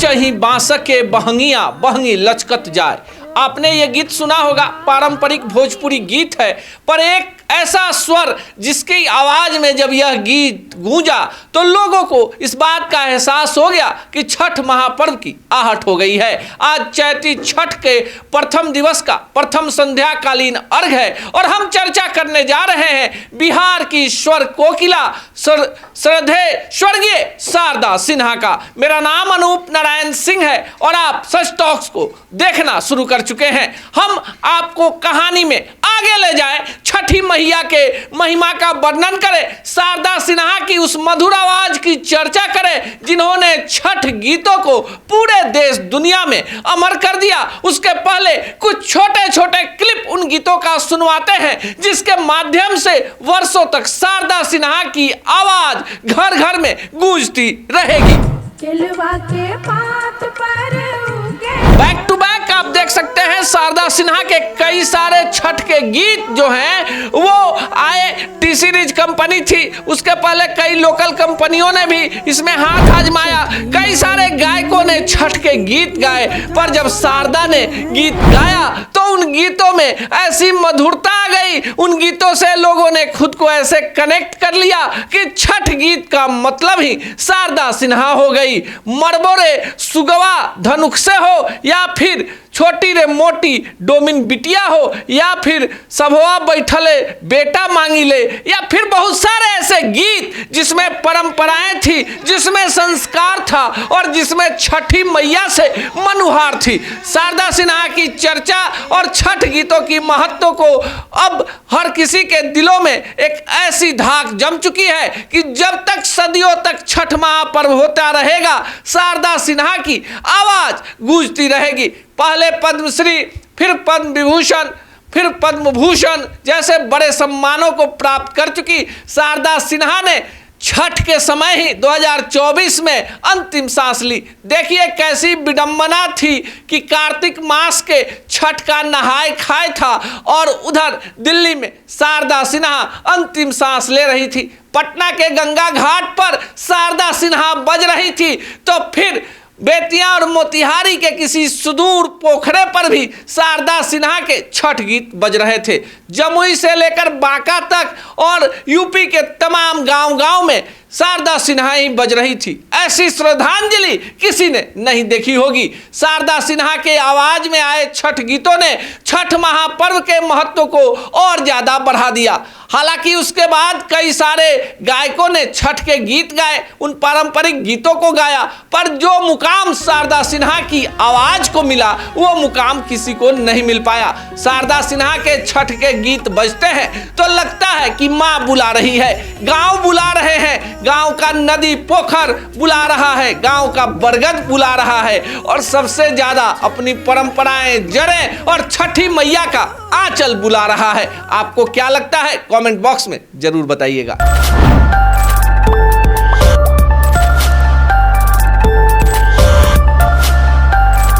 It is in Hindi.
नाचही बांसके बहंगिया बहंगी लचकत जाए। आपने ये गीत सुना होगा, पारंपरिक भोजपुरी गीत है, पर एक ऐसा स्वर जिसकी आवाज में जब यह गीत गूंजा तो लोगों को इस बात का एहसास हो गया कि छठ महापर्व की आहट हो गई है। आज चैती छठ के प्रथम दिवस का प्रथम संध्याकालीन अर्घ है और हम चर्चा करने जा रहे हैं बिहार की स्वर कोकिला श्रद्धेय स्वर्गीय शारदा सिन्हा का। मेरा नाम अनूप नारायण सिंह है और आप सच टॉक्स को देखना शुरू कर चुके हैं। हम आपको कहानी में आगे ले जाएं, छठी मैया के महिमा का वर्णन करें, शारदा सिन्हा की उस मधुर आवाज की चर्चा करें जिन्होंने छठ गीतों को पूरे देश दुनिया में अमर कर दिया। उसके पहले कुछ छोटे छोटे क्लिप उन गीतों का सुनवाते हैं जिसके माध्यम से वर्षों तक शारदा सिन्हा की आवाज घर घर में गूंजती रहेगी। बैक टू बैक आप देख सकते हैं शारदा सिन्हा के कई सारे छठ के गीत जो हैं वो आए। टी सीरीज कंपनी थी, उसके पहले कई लोकल कंपनियों ने भी इसमें हाथ आजमाया। कई सारे गायकों ने छठ के गीत गाए, पर जब शारदा ने गीत गाया तो उन गीतों में ऐसी मधुरता आ गई, उन गीतों से लोगों ने खुद को ऐसे कनेक्ट कर लिया कि छठ गीत का मतलब ही शारदा सिन्हा हो गई। मरबो रे सुगवा धनुख से हो, या फिर छोटी रे मोटी डोमिन बिटिया हो, या फिर सबवा बैठले बेटा मांगी ले, या फिर बहुत सारे ऐसे गीत जिसमें परंपराएं थी, जिसमें संस्कार था और जिसमें छठी मैया से मनुहार थी। शारदा सिन्हा की चर्चा और छठ गीतों की महत्व को अब हर किसी के दिलों में एक ऐसी धाक जम चुकी है कि जब तक सदियों तक छठ महापर्व होता रहेगा शारदा सिन्हा की आवाज गूंजती रहेगी। पहले पद्मश्री, फिर पद्म विभूषण, फिर पद्म भूषण जैसे बड़े सम्मानों को प्राप्त कर चुकी शारदा सिन्हा ने छठ के समय ही 2024 में अंतिम सांस ली। देखिए कैसी विडंबना थी कि कार्तिक मास के छठ का नहाय खाए था और उधर दिल्ली में शारदा सिन्हा अंतिम सांस ले रही थी। पटना के गंगा घाट पर शारदा सिन्हा बज रही थी, तो फिर बेतिया और मोतिहारी के किसी सुदूर पोखरे पर भी शारदा सिन्हा के छठ गीत बज रहे थे। जमुई से लेकर बांका तक और यूपी के तमाम गांव-गांव में शारदा सिन्हा ही बज रही थी। ऐसी श्रद्धांजलि किसी ने नहीं देखी होगी। शारदा सिन्हा के आवाज में आए छठ गीतों ने छठ महापर्व के महत्व को और ज्यादा बढ़ा दिया। हालांकि उसके बाद कई सारे गायकों ने छठ के गीत गाए, उन पारंपरिक गीतों को गाया, पर जो मुकाम शारदा सिन्हा की आवाज को मिला वो मुकाम किसी को नहीं मिल पाया। शारदा सिन्हा के छठ के गीत बजते हैं तो लगता है कि माँ बुला रही है, गांव बुला रहे हैं, गांव का नदी पोखर बुला रहा है, गांव का बरगद बुला रहा है, और सबसे ज्यादा अपनी परंपराएं, जड़ें और छठी मैया का आंचल बुला रहा है। आपको क्या लगता है? कमेंट बॉक्स में जरूर बताइएगा।